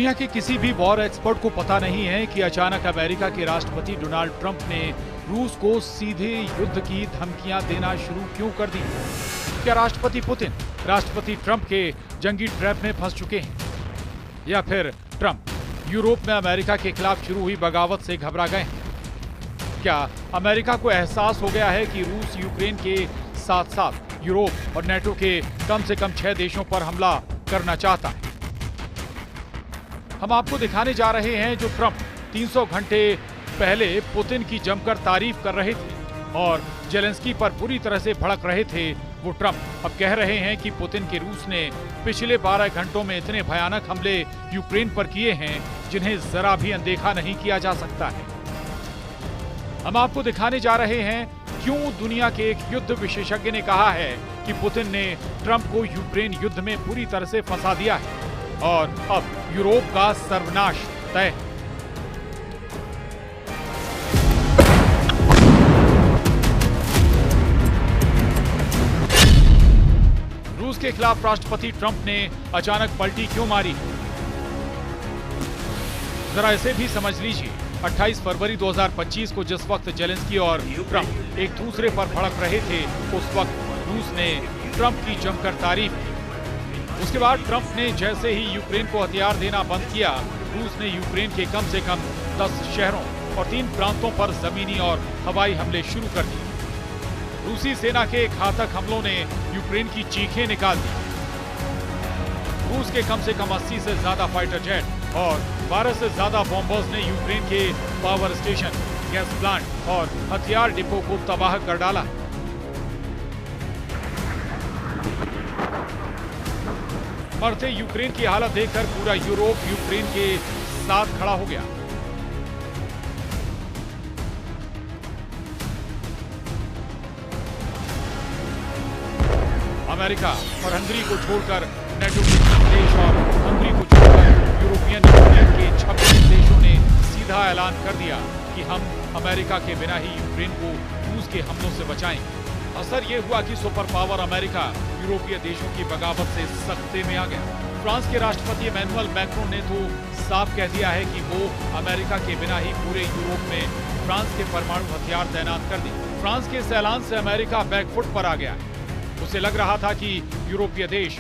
दुनिया के किसी भी वॉर एक्सपर्ट को पता नहीं है कि अचानक अमेरिका के राष्ट्रपति डोनाल्ड ट्रंप ने रूस को सीधे युद्ध की धमकियां देना शुरू क्यों कर दी। क्या राष्ट्रपति पुतिन राष्ट्रपति ट्रंप के जंगी ट्रैप में फंस चुके हैं, या फिर ट्रंप यूरोप में अमेरिका के खिलाफ शुरू हुई बगावत से घबरा गए हैं? क्या अमेरिका को एहसास हो गया है कि रूस यूक्रेन के साथ साथ यूरोप और नेटो के कम से कम 6 देशों पर हमला करना चाहता है? हम आपको दिखाने जा रहे हैं जो ट्रंप 300 घंटे पहले पुतिन की जमकर तारीफ कर रहे थे और जेलेंस्की पर बुरी तरह से भड़क रहे थे, वो ट्रंप अब कह रहे हैं कि पुतिन के रूस ने पिछले 12 घंटों में इतने भयानक हमले यूक्रेन पर किए हैं जिन्हें जरा भी अनदेखा नहीं किया जा सकता है। हम आपको दिखाने जा रहे हैं क्यों दुनिया के एक युद्ध विशेषज्ञ ने कहा है कि पुतिन ने ट्रंप को यूक्रेन युद्ध में पूरी तरह से फंसा दिया है और अब यूरोप का सर्वनाश तय। रूस के खिलाफ राष्ट्रपति ट्रंप ने अचानक पलटी क्यों मारी, जरा इसे भी समझ लीजिए। 28 फरवरी 2025 को जिस वक्त जेलेंस्की और ट्रंप एक दूसरे पर भड़क रहे थे, उस वक्त रूस ने ट्रंप की जमकर तारीफ की। उसके बाद ट्रंप ने जैसे ही यूक्रेन को हथियार देना बंद किया, रूस ने यूक्रेन के कम से कम 10 शहरों और 3 प्रांतों पर जमीनी और हवाई हमले शुरू कर दिए। रूसी सेना के घातक हमलों ने यूक्रेन की चीखें निकाल दी। रूस के कम से कम 80 से ज्यादा फाइटर जेट और 12 से ज्यादा बॉम्बर्स ने यूक्रेन के पावर स्टेशन, गैस प्लांट और हथियार डिपो को तबाह कर डाला। मरते यूक्रेन की हालत देखकर पूरा यूरोप यूक्रेन के साथ खड़ा हो गया। अमेरिका और हंगरी को छोड़कर नेटो के देश और हंगरी को छोड़कर यूरोपियन यूनियन के 26 देशों ने सीधा ऐलान कर दिया कि हम अमेरिका के बिना ही यूक्रेन को रूस के हमलों से बचाएंगे। असर ये हुआ कि सुपर पावर अमेरिका यूरोपीय देशों की बगावत से सख्ते में आ गया। फ्रांस के राष्ट्रपति इमैनुअल मैक्रोन ने तो साफ कह दिया है कि वो अमेरिका के बिना ही पूरे यूरोप में फ्रांस के परमाणु हथियार तैनात कर दें। फ्रांस के इस ऐलान से अमेरिका बैकफुट पर आ गया है। उसे लग रहा था कि यूरोपीय देश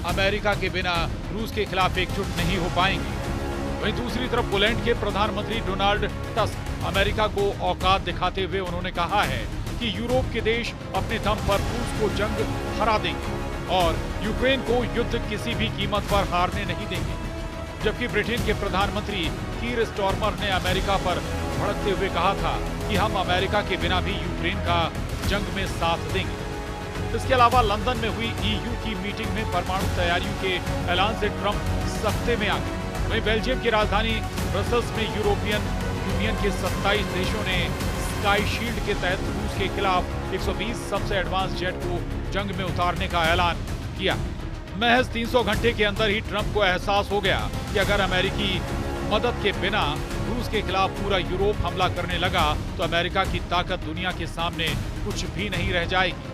अमेरिका के बिना रूस के खिलाफ एकजुट नहीं हो पाएंगे। वहीं दूसरी तरफ पोलैंड के प्रधानमंत्री डोनाल्ड टस्क अमेरिका को औकात दिखाते हुए उन्होंने कहा है कि यूरोप के देश अपने दम पर रूस को जंग हरा देंगे और यूक्रेन को युद्ध किसी भी कीमत पर हारने नहीं देंगे। जबकि ब्रिटेन के प्रधानमंत्री कीर स्टारमर ने अमेरिका पर भड़कते हुए कहा था कि हम अमेरिका के बिना भी यूक्रेन का जंग में साथ देंगे। इसके अलावा लंदन में हुई EU की मीटिंग में परमाणु तैयारियों के ऐलान से ट्रंप सख्ते में आ गए। वहीं बेल्जियम की राजधानी ब्रसल्स में यूरोपियन यूनियन के 27 देशों ने स्काई शील्ड के तहत रूस के खिलाफ 120 सबसे एडवांस जेट को जंग में उतारने का ऐलान किया। महज 300 घंटे के अंदर ही ट्रंप को एहसास हो गया कि अगर अमेरिकी मदद के बिना रूस के खिलाफ पूरा यूरोप हमला करने लगा तो अमेरिका की ताकत दुनिया के सामने कुछ भी नहीं रह जाएगी।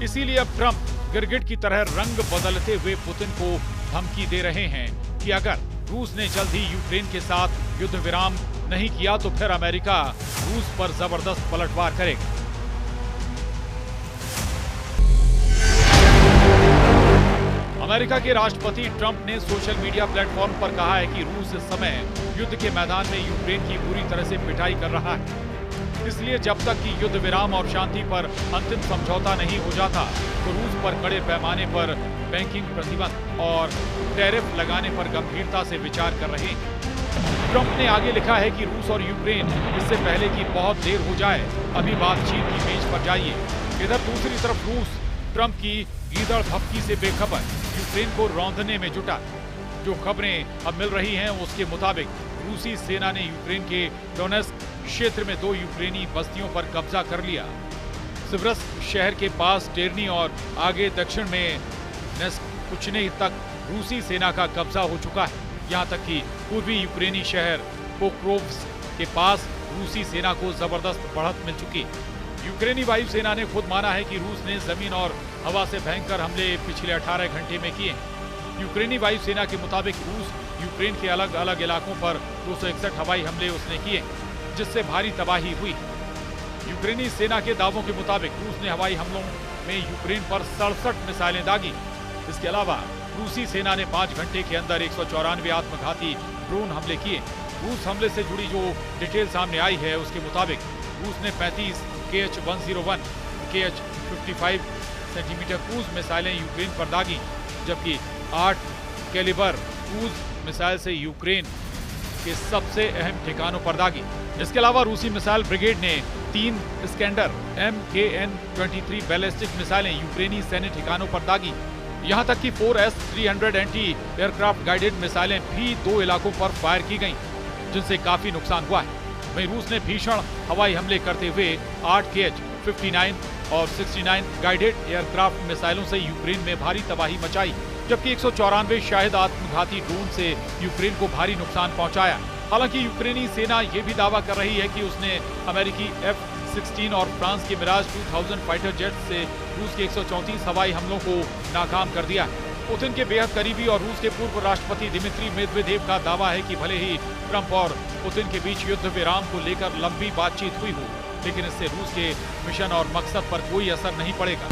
इसीलिए अब ट्रंप गिरगिट की तरह रंग बदलते हुए पुतिन को धमकी दे रहे हैं कि अगर रूस ने जल्द ही यूक्रेन के साथ युद्ध विराम नहीं किया तो फिर अमेरिका रूस पर जबरदस्त पलटवार करेगा। अमेरिका के राष्ट्रपति ट्रंप ने सोशल मीडिया प्लेटफॉर्म पर कहा है कि रूस इस समय युद्ध के मैदान में यूक्रेन की पूरी तरह से पिटाई कर रहा है। इसलिए जब तक कि युद्ध विराम और शांति पर अंतिम समझौता नहीं हो जाता तो रूस पर कड़े पैमाने पर बैंकिंग प्रतिबंध और टैरिफ लगाने पर गंभीरता से विचार कर रहे हैं। ट्रंप ने आगे लिखा है कि रूस और यूक्रेन इससे पहले कि बहुत देर हो जाए अभी बातचीत की मेज पर जाइए। इधर दूसरी तरफ रूस ट्रंप की गीदड़ भपकी से बेखबर यूक्रेन को रौंदने में जुटा। जो खबरें अब मिल रही हैं उसके मुताबिक रूसी सेना ने यूक्रेन के डोनेस्क क्षेत्र में 2 यूक्रेनी बस्तियों पर कब्जा कर लिया। सिवरस्क शहर के पास टेरनी और आगे दक्षिण में नेस्कुचने तक रूसी सेना का कब्जा हो चुका है। यहाँ तक कि पूर्वी यूक्रेनी शहर पोक्रोव्स्क के पास रूसी सेना को जबरदस्त बढ़त मिल चुकी है। यूक्रेनी वायुसेना ने खुद माना है कि रूस ने जमीन और हवा से भयंकर हमले पिछले 18 घंटे में किए हैं। यूक्रेनी वायुसेना के मुताबिक रूस यूक्रेन के अलग अलग इलाकों पर 261 हवाई हमले उसने किए, जिससे भारी तबाही हुई। यूक्रेनी सेना के दावों के मुताबिक रूस ने हवाई हमलों में यूक्रेन पर 67 मिसाइलें दागी। इसके अलावा रूसी सेना ने 5 घंटे के अंदर 194 आत्मघाती ड्रोन हमले किए। रूस हमले से जुड़ी जो डिटेल सामने आई है उसके मुताबिक रूस ने 35 KH-101, KH-55 सेंटीमीटर क्रूज मिसाइलें यूक्रेन पर दागी, जबकि 8 कैलिबर क्रूज मिसाइल से यूक्रेन के सबसे अहम ठिकानों पर दागी। इसके अलावा रूसी मिसाइल ब्रिगेड ने 3 स्कैंडर MKN-23 बैलिस्टिक मिसाइलें यूक्रेनी सैन्य ठिकानों पर दागी। यहां तक कि 4S-300 एंटी एयरक्राफ्ट गाइडेड मिसाइलें भी 2 इलाकों पर फायर की गईं, जिनसे काफी नुकसान हुआ है। वहीं रूस ने भीषण हवाई हमले करते हुए 8 KH-59 और 69 गाइडेड एयरक्राफ्ट मिसाइलों से यूक्रेन में भारी तबाही मचाई, जबकि 194 शायद आत्मघाती ड्रोन से यूक्रेन को भारी नुकसान पहुंचाया। हालांकि यूक्रेनी सेना यह भी दावा कर रही है कि उसने अमेरिकी F-16 और फ्रांस के मिराज 2000 फाइटर जेट से रूस के 134 हवाई हमलों को नाकाम कर दिया है। पुतिन के बेहद करीबी और रूस के पूर्व राष्ट्रपति दिमित्री मेदवेदेव का दावा है कि भले ही ट्रंप और पुतिन के बीच युद्ध विराम को लेकर लंबी बातचीत हुई हो, लेकिन इससे रूस के मिशन और मकसद पर कोई असर नहीं पड़ेगा।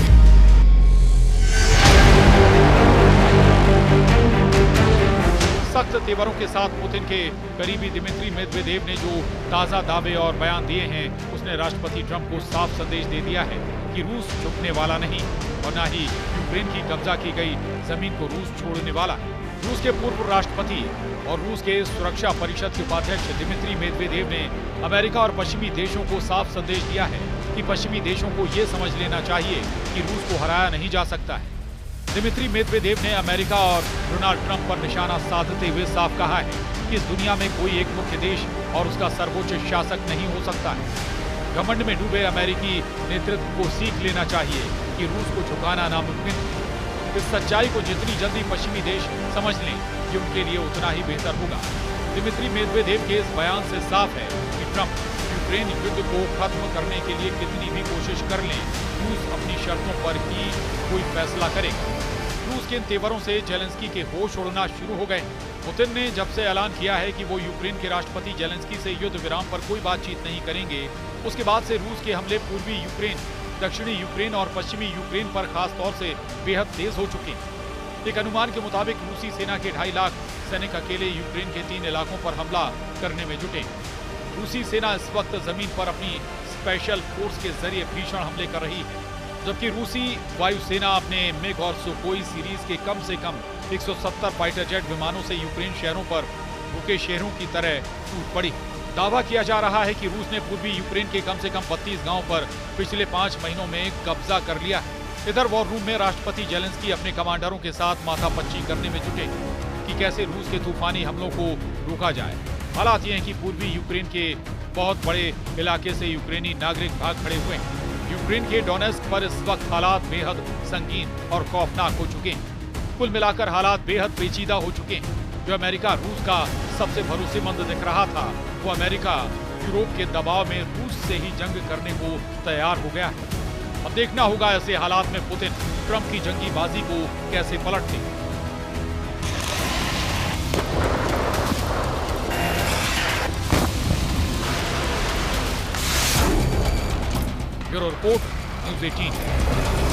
सख्त तेवरों के साथ पुतिन के करीबी दिमित्री मेदवेदेव ने जो ताजा दावे और बयान दिए हैं, उसने राष्ट्रपति ट्रंप को साफ संदेश दे दिया है कि रूस झुकने वाला नहीं और न ही यूक्रेन की कब्जा की गई जमीन को रूस छोड़ने वाला है। रूस के पूर्व राष्ट्रपति और रूस के सुरक्षा परिषद के उपाध्यक्ष दिमित्री मेदवेदेव ने अमेरिका और पश्चिमी देशों को साफ संदेश दिया है कि पश्चिमी देशों को ये समझ लेना चाहिए कि रूस को हराया नहीं जा सकता है। दिमित्री मेदवेदेव ने अमेरिका और डोनाल्ड ट्रंप पर निशाना साधते हुए साफ कहा है कि इस दुनिया में कोई एक मुख्य देश और उसका सर्वोच्च शासक नहीं हो सकता है। घमंड में डूबे अमेरिकी नेतृत्व को सीख लेना चाहिए कि रूस को झुकाना नामुमकिन है। इस सच्चाई को जितनी जल्दी पश्चिमी देश समझ लें कि उनके लिए उतना ही बेहतर होगा। दिमित्री मेदवेदेव के इस बयान से साफ है कि ट्रंप यूक्रेन युद्ध को खत्म करने के लिए कितनी भी कोशिश कर लें, रूस अपनी शर्तों पर ही कोई फैसला करेगा। रूस के इन तेवरों से जेलेंस्की के होश उड़ना शुरू हो गए। पुतिन ने जब से ऐलान किया है कि वो यूक्रेन के राष्ट्रपति जेलेंस्की से युद्ध विराम पर कोई बातचीत नहीं करेंगे, उसके बाद से रूस के हमले पूर्वी यूक्रेन, दक्षिणी यूक्रेन और पश्चिमी यूक्रेन पर खास तौर से बेहद तेज हो चुके हैं। एक अनुमान के मुताबिक रूसी सेना के 2.5 लाख सैनिक अकेले यूक्रेन के 3 इलाकों पर हमला करने में जुटे। रूसी सेना इस वक्त जमीन पर अपनी स्पेशल फोर्स के जरिए भीषण हमले कर रही है, जबकि रूसी वायुसेना अपने मिग और सुखोई सीरीज के कम से कम 170 फाइटर जेट विमानों से यूक्रेन शहरों पर भूखे शेरों की तरह टूट पड़ी। दावा किया जा रहा है कि रूस ने पूर्वी यूक्रेन के कम से कम 32 गांवों पर पिछले 5 महीनों में कब्जा कर लिया है। इधर वॉर रूम में राष्ट्रपति जेलेंस्की अपने कमांडरों के साथ माथापच्ची करने में जुटे कि कैसे रूस के तूफानी हमलों को रोका जाए। हालात ये हैं कि पूर्वी यूक्रेन के बहुत बड़े इलाके से यूक्रेनी नागरिक भाग खड़े हुए हैं। यूक्रेन के डोनेस्क पर इस वक्त हालात बेहद संगीन और खौफनाक हो चुके हैं। कुल मिलाकर हालात बेहद पेचीदा हो चुके हैं। जो अमेरिका रूस का सबसे भरोसेमंद दिख रहा था, वो अमेरिका यूरोप के दबाव में रूस से ही जंग करने को तैयार हो गया है। अब देखना होगा ऐसे हालात में पुतिन ट्रंप की जंगी बाजी को कैसे पलटते हैं। Bureau report, news 18।